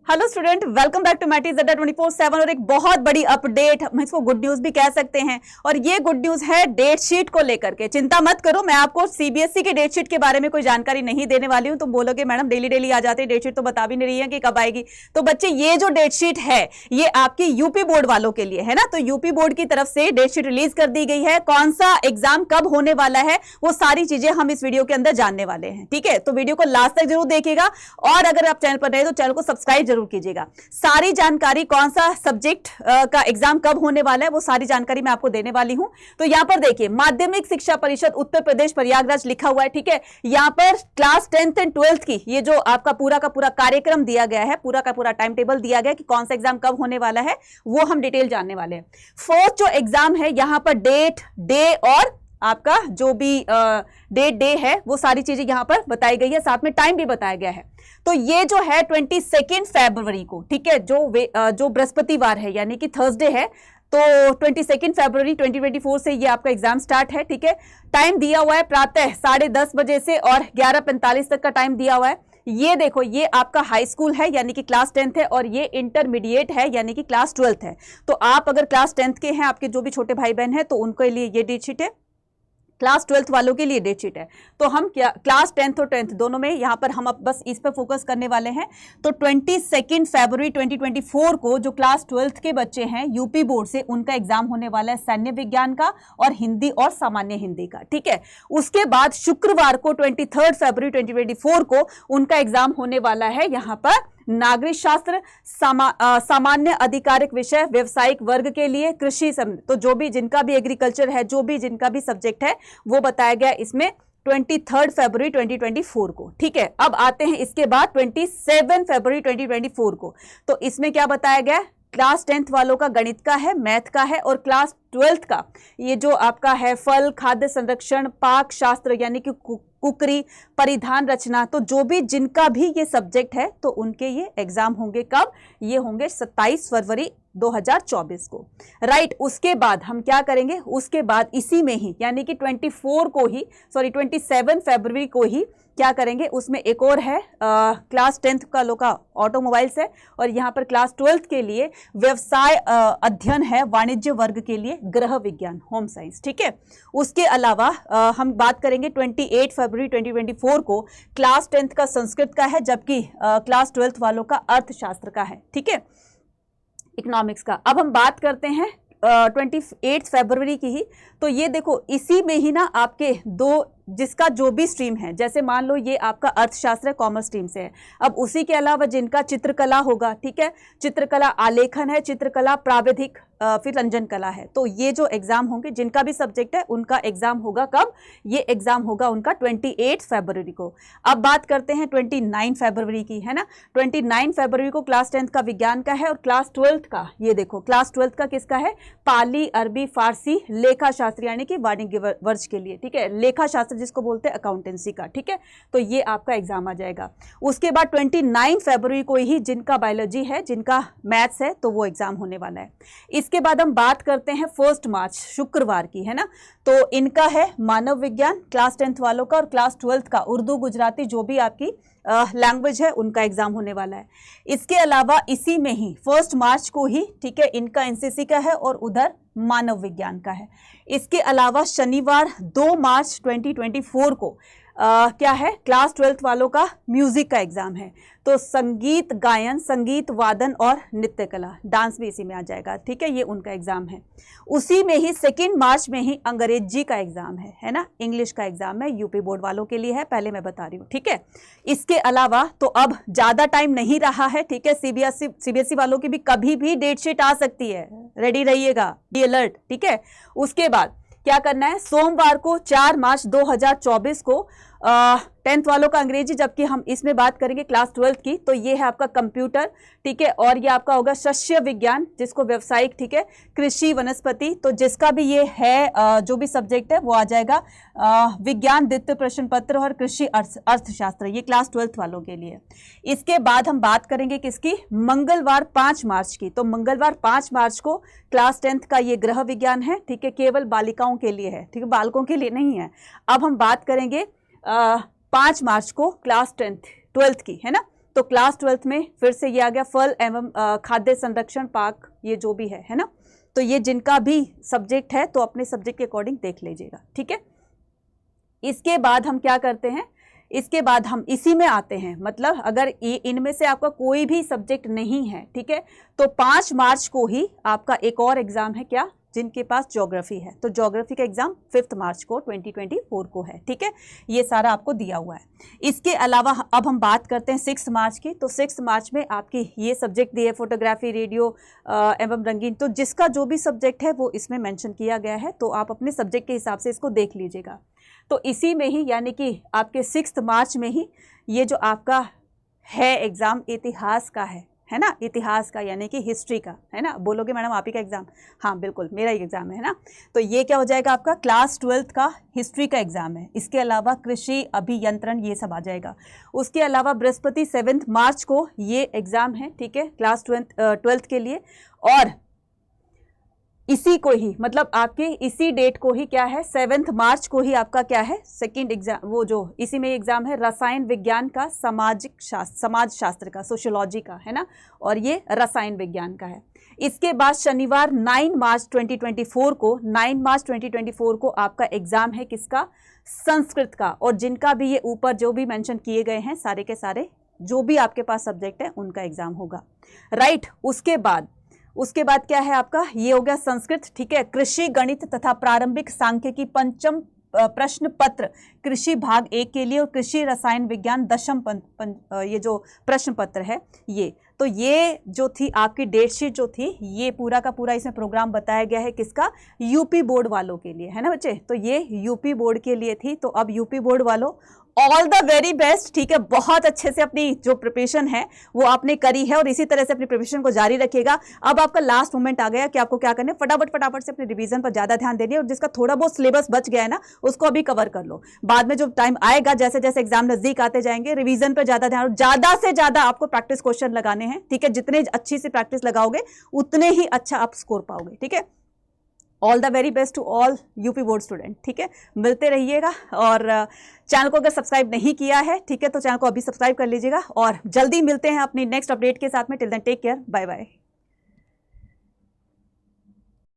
Hello student, welcome back to मैटी ज़ड्डा 24/7 और एक बहुत बड़ी अपडेट, हम इसको गुड न्यूज भी कह सकते हैं। और ये गुड न्यूज है डेट शीट को लेकर के। चिंता मत करो, मैं आपको सीबीएसई की डेट शीट के बारे में कोई जानकारी नहीं देने वाली हूं। तुम बोलोगे मैडम डेली डेली आ जाते हैं, डेट शीट तो बता भी नहीं रही है कि कब आएगी। तो बच्चे, ये जो डेट शीट है ये आपकी यूपी बोर्ड वालों के लिए है ना। तो यूपी बोर्ड की तरफ से डेट शीट रिलीज कर दी गई है। कौन सा एग्जाम कब होने वाला है वो सारी चीजें हम इस वीडियो के अंदर जानने वाले हैं। ठीक है, तो वीडियो को लास्ट तक जरूर देखिएगा और अगर आप चैनल पर रहे तो चैनल को सब्सक्राइब जरूर कीजिएगा। सारी जानकारी, कौन सा सब्जेक्ट का एग्जाम कब होने वाला है वो सारी जानकारी मैं आपको देने वाली हूं। तो यहां पर देखिए, माध्यमिक शिक्षा परिषद उत्तर प्रदेश प्रयागराज लिखा हुआ है। ठीक है, यहां पर क्लास 10th एंड 12th की ये जो आपका पूरा का पूरा कार्यक्रम दिया गया है, पूरा का पूरा टाइम टेबल दिया गया है कि कौन सा एग्जाम कब होने वाला है, वो हम डिटेल जानने वाले हैं। फोर्थ जो एग्जाम है, यहां पर डेट, डे और आपका जो भी डे है वो सारी चीजें यहां पर बताई गई है, साथ में टाइम भी बताया गया है। तो ये जो है 22 फरवरी को, ठीक है, जो बृहस्पतिवार है यानी कि थर्सडे है, तो 22 फरवरी 2024 से ये आपका एग्जाम स्टार्ट है। ठीक है, टाइम दिया हुआ है प्रातः 10:30 बजे से और 11:45 तक का टाइम दिया हुआ है। ये देखो, ये आपका हाई स्कूल है यानी कि क्लास 10th है और ये इंटरमीडिएट है यानी कि क्लास 12th है। तो आप अगर क्लास 10th के हैं, आपके जो भी छोटे भाई बहन हैं, तो उनके लिए ये डेट शीट है। क्लास 12th वालों के लिए डेट शीट है। तो हम क्या क्लास 10th और 10th दोनों में यहां पर हम अब बस इस पर फोकस करने वाले हैं। तो 22 फरवरी 2024 को जो क्लास 12th के बच्चे हैं यूपी बोर्ड से, उनका एग्जाम होने वाला है सैन्य विज्ञान का और हिंदी और सामान्य हिंदी का। ठीक है, उसके बाद शुक्रवार को 23 फरवरी 2024 को उनका एग्जाम होने वाला है यहां पर नागरिक शास्त्र, सामान्य अधिकारिक विषय, व्यवसायिक वर्ग के लिए कृषि। तो जो भी जिनका भी एग्रीकल्चर है, जो भी जिनका भी सब्जेक्ट है वो बताया गया इसमें 23 फरवरी 2024 को। ठीक है, अब आते हैं इसके बाद 27 फरवरी 2024 को। तो इसमें क्या बताया गया, क्लास 10th वालों का गणित का है, मैथ का है और क्लास 12th का ये जो आपका है फल, खाद्य संरक्षण, पाक शास्त्र यानी कि कुकरी, परिधान रचना, तो जो भी जिनका भी ये सब्जेक्ट है तो उनके ये एग्जाम होंगे कब, ये होंगे 27 फरवरी 2024 को। राइट, उसके बाद हम क्या करेंगे, उसके बाद इसी में ही यानी कि 27 फरवरी को ही क्या करेंगे, उसमें एक और है क्लास 10th का लोग का ऑटोमोबाइल्स है और यहाँ पर क्लास 12th के लिए व्यवसाय अध्ययन है, वाणिज्य वर्ग के लिए गृह विज्ञान, होम साइंस। ठीक है, उसके अलावा हम बात करेंगे 28 फरवरी 2024 को क्लास 10th का संस्कृत का है, जबकि क्लास 12th वालों का अर्थशास्त्र का है। ठीक है, इकोनॉमिक्स का। अब हम बात करते हैं 28 फरवरी की ही। तो ये देखो, इसी में ही ना आपके दो, जिसका जो भी स्ट्रीम है, जैसे मान लो ये आपका अर्थशास्त्र है, कॉमर्स स्ट्रीम से है। अब उसी के अलावा जिनका चित्रकला होगा, ठीक है, चित्रकला आलेखन है, चित्रकला प्राविधिक, फिर रंजन कला है। तो ये जो एग्जाम होंगे, जिनका भी सब्जेक्ट है उनका एग्जाम होगा कब, ये एग्जाम होगा उनका 28 फरवरी को। अब बात करते हैं 29 फरवरी की, है ना। 29 फरवरी को क्लास 10th का विज्ञान का है और क्लास 12th का, ये देखो क्लास 12th का किसका है, पाली, अरबी, फारसी, लेखा शास्त्र यानी कि वाणिज्य वर्ष के लिए। ठीक है, लेखा शास्त्र जिसको बोलते हैं अकाउंटेंसी का। ठीक है, तो ये आपका एग्जाम आ जाएगा। उसके बाद 29 फरवरी को ही जिनका बायोलॉजी है, जिनका मैथ्स है, तो वो एग्जाम होने वाला है। इसके बाद हम बात करते हैं 1 मार्च शुक्रवार की, है ना। तो इनका है मानव विज्ञान क्लास 10th वालों का और क्लास 12th का उर्दू, गुजराती, जो भी आपकी लैंग्वेज है, उनका एग्जाम होने वाला है। इसके अलावा इसी में ही 1 मार्च को ही, ठीक है, इनका एनसीसी का है और उधर मानव विज्ञान का है। इसके अलावा शनिवार 2 मार्च 2024 को क्या है, क्लास 12th वालों का म्यूजिक का एग्जाम है। तो संगीत गायन, संगीत वादन और नृत्य कला, डांस भी इसी में आ जाएगा। ठीक है, ये उनका एग्जाम है। उसी में ही 2 मार्च में ही अंग्रेजी का एग्जाम है ना, इंग्लिश का एग्जाम है, यूपी बोर्ड वालों के लिए है, पहले मैं बता रही हूँ। ठीक है, इसके अलावा तो अब ज्यादा टाइम नहीं रहा है। ठीक है, सीबीएसई वालों की भी कभी भी डेट शीट आ सकती है, रेडी रहिएगा, बी अलर्ट। ठीक है, उसके बाद क्या करना है, सोमवार को 4 मार्च 2024 को 10th वालों का अंग्रेजी, जबकि हम इसमें बात करेंगे क्लास 12th की। तो ये है आपका कंप्यूटर, ठीक है, और ये आपका होगा शस्य विज्ञान, जिसको व्यवसायिक, ठीक है, कृषि, वनस्पति। तो जिसका भी ये है जो भी सब्जेक्ट है वो आ जाएगा विज्ञान, द्वितीय प्रश्न पत्र और कृषि अर्थशास्त्र, ये क्लास 12th वालों के लिए। इसके बाद हम बात करेंगे किसकी, मंगलवार 5 मार्च की। तो मंगलवार 5 मार्च को क्लास 10th का ये गृह विज्ञान है, ठीक है, केवल बालिकाओं के लिए है, ठीक है, बालकों के लिए नहीं है। अब हम बात करेंगे 5 मार्च को क्लास 12th की, है ना। तो क्लास 12th में फिर से ये आ गया फल एवं खाद्य संरक्षण पाक, ये जो भी है ना। तो ये जिनका भी सब्जेक्ट है तो अपने सब्जेक्ट के अकॉर्डिंग देख लीजिएगा, ठीक है। इसके बाद हम क्या करते हैं, इसके बाद हम इसी में आते हैं, मतलब अगर इनमें से आपका कोई भी सब्जेक्ट नहीं है, ठीक है, तो 5 मार्च को ही आपका एक और एग्जाम है, क्या, जिनके पास ज्योग्राफी है, तो ज्योग्राफी का एग्जाम 5 मार्च को 2024 को है, ठीक है। ये सारा आपको दिया हुआ है। इसके अलावा अब हम बात करते हैं 6 मार्च की। तो 6 मार्च में आपकी ये सब्जेक्ट दिए, फोटोग्राफी, रेडियो एवं रंगीन, तो जिसका जो भी सब्जेक्ट है वो इसमें मेंशन किया गया है, तो आप अपने सब्जेक्ट के हिसाब से इसको देख लीजिएगा। तो इसी में ही यानी कि आपके 6 मार्च में ही ये जो आपका है एग्ज़ाम इतिहास का है ना, इतिहास का यानी कि हिस्ट्री का, है ना। बोलोगे मैडम आप ही का एग्ज़ाम, हाँ बिल्कुल मेरा ही एग्ज़ाम है ना। तो ये क्या हो जाएगा, आपका क्लास 12th का हिस्ट्री का एग्ज़ाम है। इसके अलावा कृषि अभियंत्रण ये सब आ जाएगा। उसके अलावा बृहस्पति 7 मार्च को ये एग्ज़ाम है, ठीक है, क्लास 12th के लिए। और इसी को ही, मतलब आपके इसी डेट को ही क्या है, 7 मार्च को ही आपका क्या है, सेकंड एग्जाम, वो जो इसी में एग्जाम है रसायन विज्ञान का, समाज शास्त्र का, सोशियोलॉजी का, है ना, और ये रसायन विज्ञान का है। इसके बाद शनिवार 9 मार्च 2024 को आपका एग्जाम है किसका, संस्कृत का। और जिनका भी ये ऊपर जो भी मेंशन किए गए हैं सारे के सारे जो भी आपके पास सब्जेक्ट है उनका एग्जाम होगा, राइट। उसके बाद क्या है आपका, ये हो गया संस्कृत, ठीक है। कृषि गणित तथा प्रारंभिक सांख्यिकी पंचम प्रश्न पत्र कृषि भाग 1 के लिए, और कृषि रसायन विज्ञान 10th ये जो प्रश्न पत्र है ये। तो ये जो थी आपकी डेट शीट जो थी, ये पूरा का पूरा इसमें प्रोग्राम बताया गया है किसका, यूपी बोर्ड वालों के लिए, है ना बच्चे। तो ये यूपी बोर्ड के लिए थी। तो अब यूपी बोर्ड वालों ऑल द वेरी बेस्ट, ठीक है। बहुत अच्छे से अपनी जो प्रिपरेशन है वो आपने करी है और इसी तरह से अपनी प्रिपरेशन को जारी रखिएगा। अब आपका लास्ट मोमेंट आ गया कि आपको क्या करना है, फटाफट से अपने रिवीजन पर ज्यादा ध्यान देनी है, और जिसका थोड़ा बहुत सिलेबस बच गया है ना उसको अभी कवर कर लो। बाद में जो टाइम आएगा, जैसे जैसे एग्जाम नजदीक आते जाएंगे, रिवीजन पर ज्यादा ध्यान, ज्यादा से ज्यादा आपको प्रैक्टिस क्वेश्चन लगाने हैं, ठीक है। जितने अच्छी से प्रैक्टिस लगाओगे उतने ही अच्छा आप स्कोर पाओगे, ठीक है। All the very best to all UP board student, ठीक है। मिलते रहिएगा, और चैनल को अगर सब्सक्राइब नहीं किया है, ठीक है, तो चैनल को अभी सब्सक्राइब कर लीजिएगा, और जल्दी मिलते हैं अपनी नेक्स्ट अपडेट के साथ में। Till then take care, bye bye.